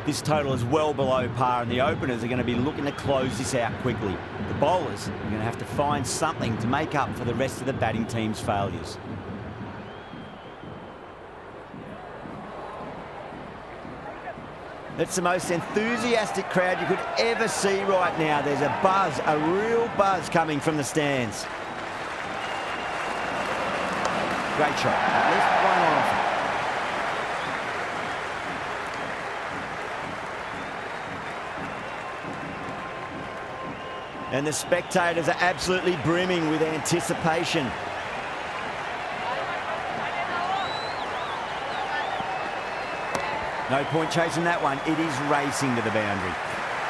This total is well below par, and the openers are going to be looking to close this out quickly. The bowlers are going to have to find something to make up for the rest of the batting team's failures. It's the most enthusiastic crowd you could ever see right now. There's a buzz, a real buzz coming from the stands. Great shot. Left one off. And the spectators are absolutely brimming with anticipation. No point chasing that one. It is racing to the boundary.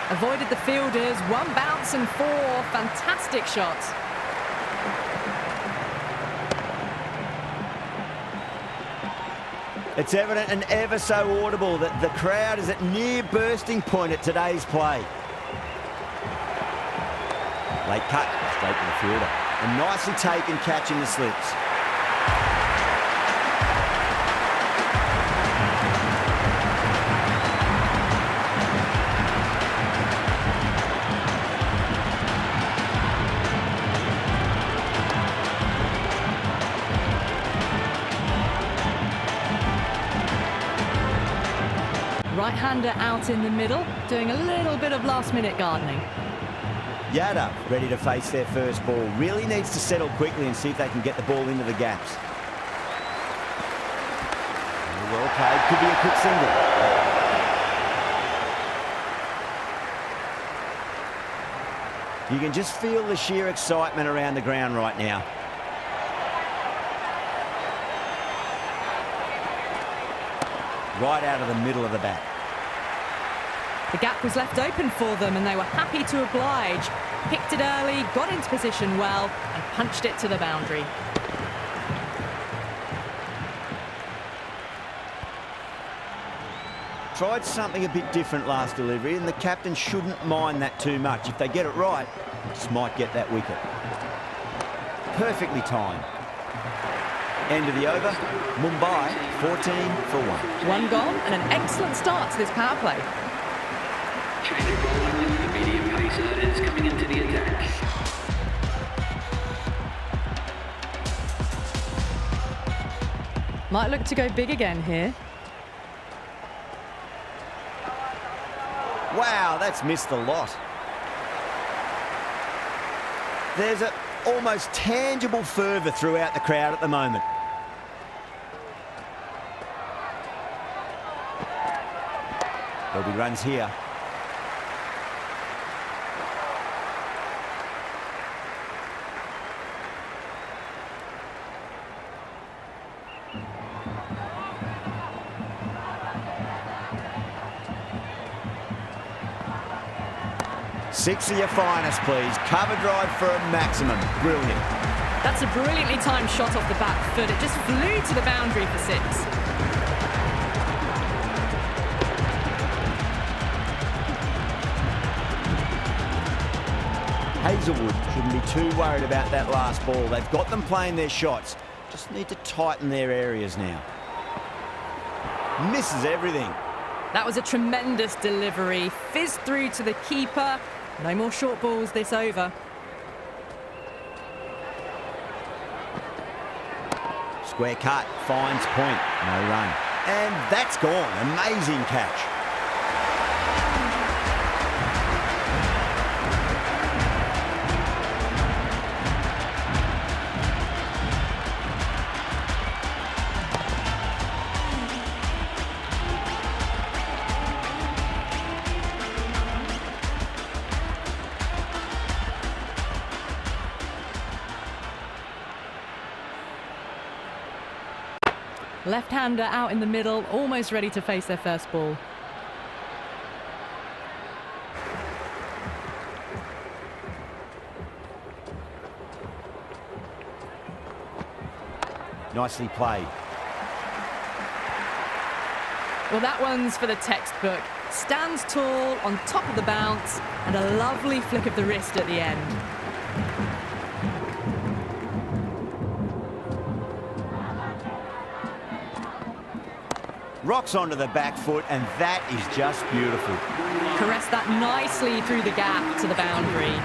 Avoided the fielders. One bounce and 4. Fantastic shots. It's evident and ever so audible that the crowd is at near bursting point at today's play. Late cut, straight to the fielder. A nicely taken catch in the slips. Right-hander out in the middle, doing a little bit of last-minute gardening. Yadav ready to face their first ball. Really needs to settle quickly and see if they can get the ball into the gaps. Well played, could be a quick single. You can just feel the sheer excitement around the ground right now. Right out of the middle of the bat. The gap was left open for them and they were happy to oblige. Picked it early, got into position well and punched it to the boundary. Tried something a bit different last delivery, and the captain shouldn't mind that too much. If they get it right, just might get that wicket. Perfectly timed. End of the over, Mumbai 14 for 1. One gone and an excellent start to this power play. Change of bowling with the medium pacer is coming into the attack. Might look to go big again here. Wow, that's missed the lot. There's an almost tangible fervour throughout the crowd at the moment. There'll be runs here. Six of your finest, please. Cover drive for a maximum. Brilliant. That's a brilliantly timed shot off the back foot. It just flew to the boundary for 6. Hazlewood shouldn't be too worried about that last ball. They've got them playing their shots. Just need to tighten their areas now. Misses everything. That was a tremendous delivery. Fizzed through to the keeper. No more short balls this over. Square cut, finds point, no run. And that's gone. Amazing catch. Left-hander out in the middle, almost ready to face their first ball. Nicely played. Well, that one's for the textbook. Stands tall, on top of the bounce, and a lovely flick of the wrist at the end. Rocks onto the back foot, and that is just beautiful. Caressed that nicely through the gap to the boundary.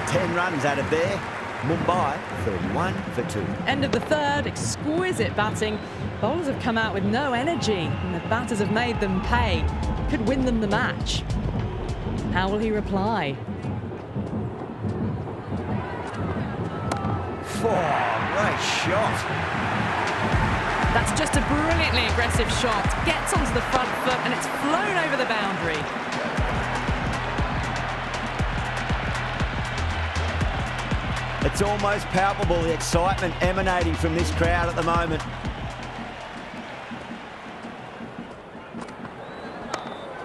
10 runs out of there. Mumbai 31 for 2. End of the third, exquisite batting. Bowlers have come out with no energy, and the batters have made them pay. Could win them the match. How will he reply? Great shot. That's just a brilliantly aggressive shot. Gets onto the front foot, and it's flown over the boundary. It's almost palpable, the excitement emanating from this crowd at the moment.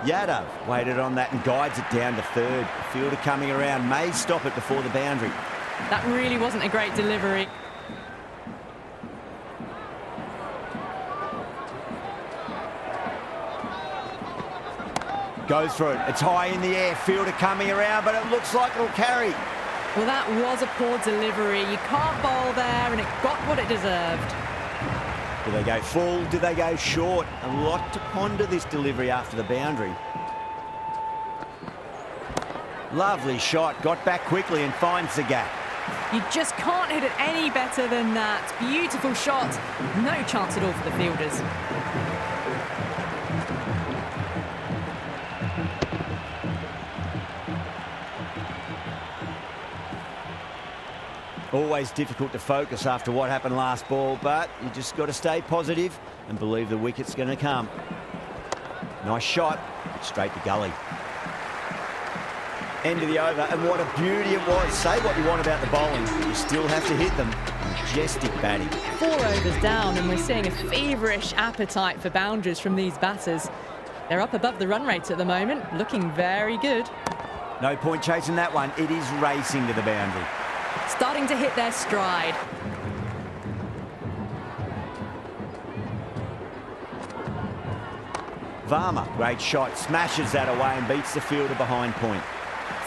Yadav waited on that and guides it down to third. Fielder coming around, may stop it before the boundary. That really wasn't a great delivery. Goes for it. It's high in the air. Fielder coming around, but it looks like it'll carry. Well, that was a poor delivery. You can't bowl there, and it got what it deserved. Do they go full? Do they go short? A lot to ponder this delivery after the boundary. Lovely shot. Got back quickly and finds the gap. You just can't hit it any better than that. Beautiful shot. No chance at all for the fielders. Always difficult to focus after what happened last ball, but you just got to stay positive and believe the wicket's going to come. Nice shot, straight to gully. End of the over, and what a beauty it was. Say what you want about the bowling, you still have to hit them. Majestic batting. 4 overs down, and we're seeing a feverish appetite for boundaries from these batters. They're up above the run rate at the moment, looking very good. No point chasing that one. It is racing to the boundary. Starting to hit their stride. Varma, great shot, smashes that away and beats the fielder behind point.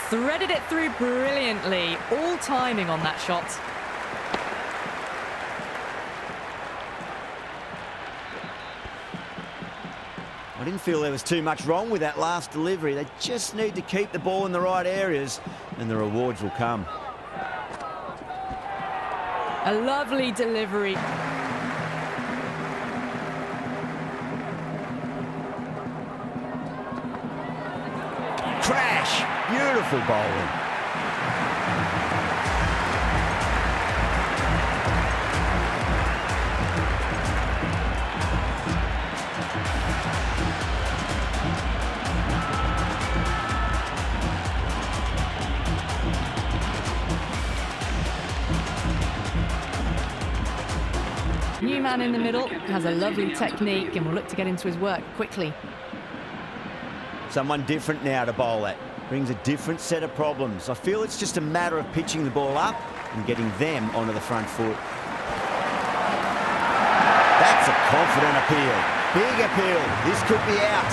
Threaded it through brilliantly. All timing on that shot. I didn't feel there was too much wrong with that last delivery. They just need to keep the ball in the right areas and the rewards will come. A lovely delivery. Crash! Beautiful bowling. New man in the middle, has a lovely technique and will look to get into his work quickly. Someone different now to bowl at. Brings a different set of problems. I feel it's just a matter of pitching the ball up and getting them onto the front foot. That's a confident appeal. Big appeal. This could be out.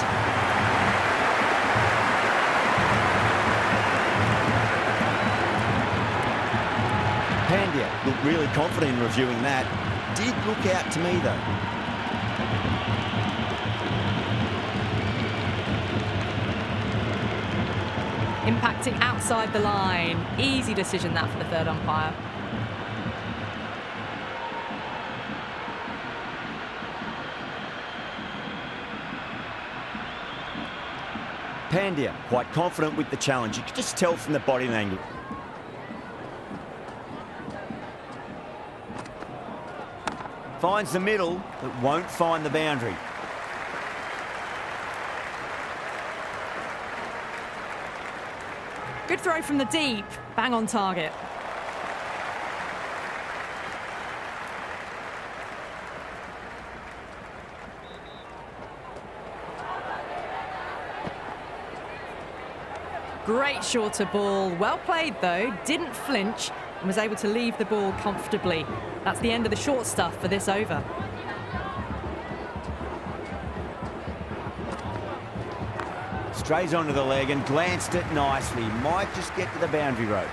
Pandya looked really confident in reviewing that. Did look out to me though. Impacting outside the line. Easy decision that for the third umpire. Pandya quite confident with the challenge. You could just tell from the body language. Finds the middle, but won't find the boundary. Good throw from the deep. Bang on target. Great shorter ball. Well played though. Didn't flinch and was able to leave the ball comfortably. That's the end of the short stuff for this over. Strays onto the leg and glanced it nicely. Might just get to the boundary rope.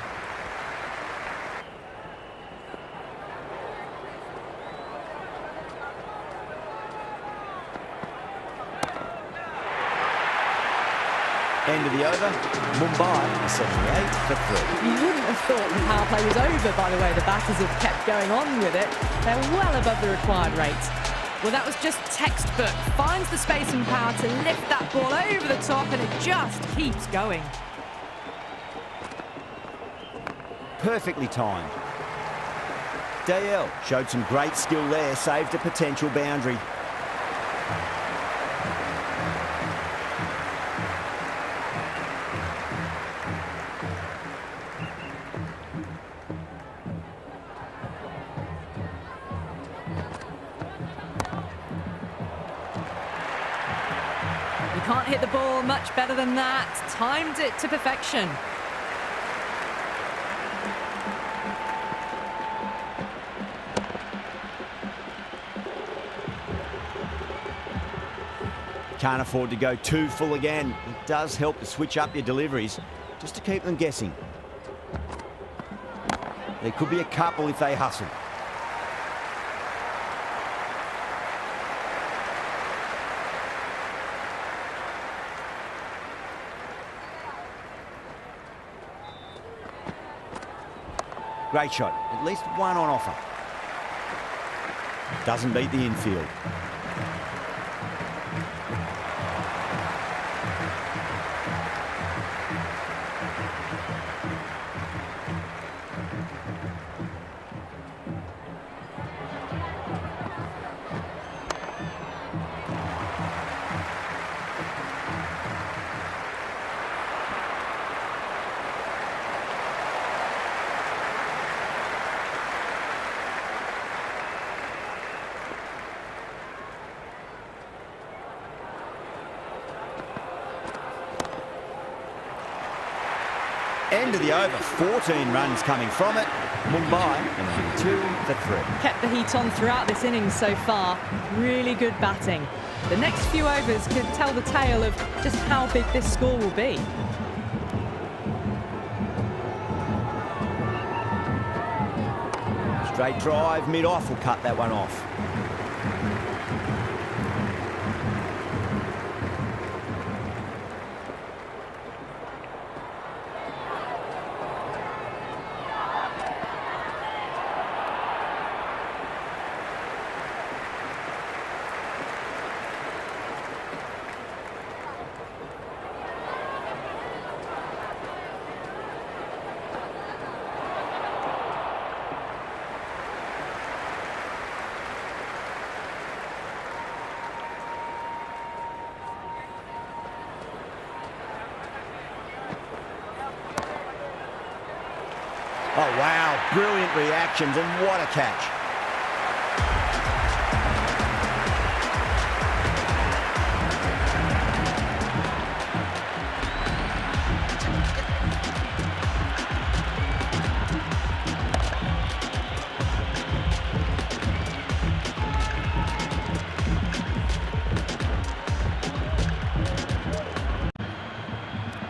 End of the over. Mumbai are 78 for 3. You wouldn't have thought the power play was over by the way the batters have kept going on with it. They're well above the required rate. Well, that was just textbook. Finds the space and power to lift that ball over the top, and it just keeps going. Perfectly timed. Dayal showed some great skill there, saved a potential boundary. You can't hit the ball much better than that. Timed it to perfection. Can't afford to go too full again. It does help to switch up your deliveries, just to keep them guessing. There could be a couple if they hustle. Great shot, at least one on offer. Doesn't beat the infield. End of the over, 14 runs coming from it. Mumbai and 2 for 3. Kept the heat on throughout this innings so far. Really good batting. The next few overs could tell the tale of just how big this score will be. Straight drive, mid-off will cut that one off. Oh, wow, brilliant reactions, and what a catch.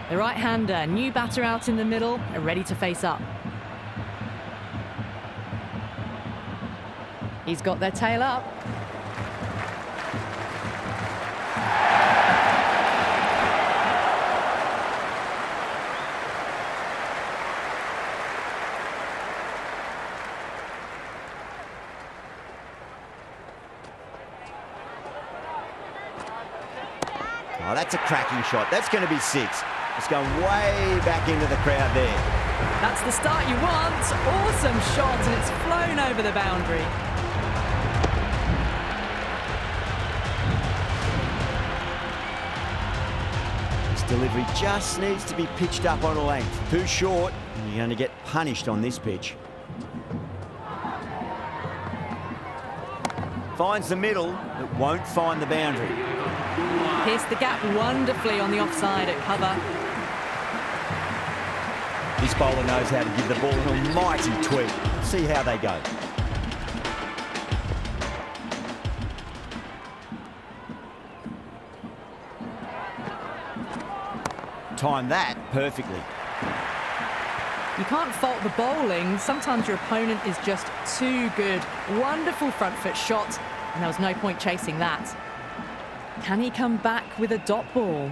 The right-hander, new batter out in the middle, are ready to face up. He's got their tail up. Oh, that's a cracking shot. That's going to be 6. It's going way back into the crowd there. That's the start you want. Awesome shot, and it's flown over the boundary. Delivery just needs to be pitched up on a length. Too short, and you're going to get punished on this pitch. Finds the middle, but won't find the boundary. Pierced the gap wonderfully on the offside at cover. This bowler knows how to give the ball an almighty tweak. See how they go. Time that perfectly. You can't fault the bowling. Sometimes your opponent is just too good. Wonderful front foot shot, and there was no point chasing that. Can he come back with a dot ball?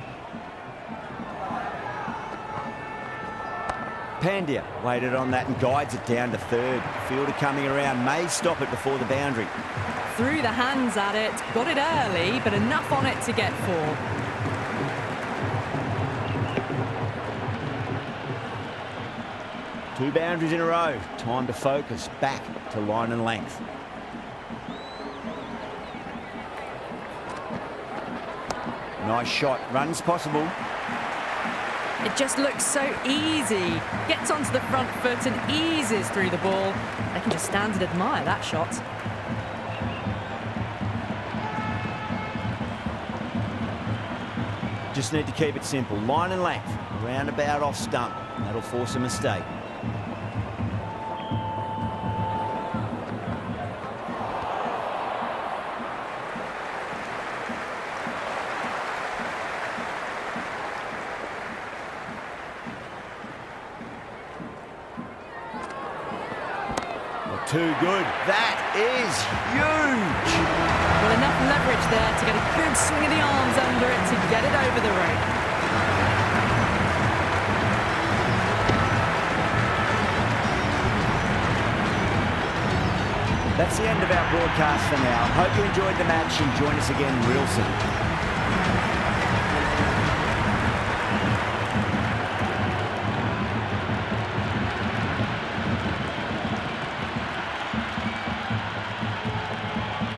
Pandya waited on that and guides it down to third. Fielder coming around, may stop it before the boundary. Threw the hands at it, got it early, but enough on it to get 4. Two boundaries in a row. Time to focus back to line and length. Nice shot. Runs possible. It just looks so easy. Gets onto the front foot and eases through the ball. They can just stand and admire that shot. Just need to keep it simple. Line and length. Roundabout off stump. That'll force a mistake. Too good. That is huge. Well, enough leverage there to get a good swing of the arms under it to get it over the rope. That's the end of our broadcast for now. Hope you enjoyed the match and join us again real soon.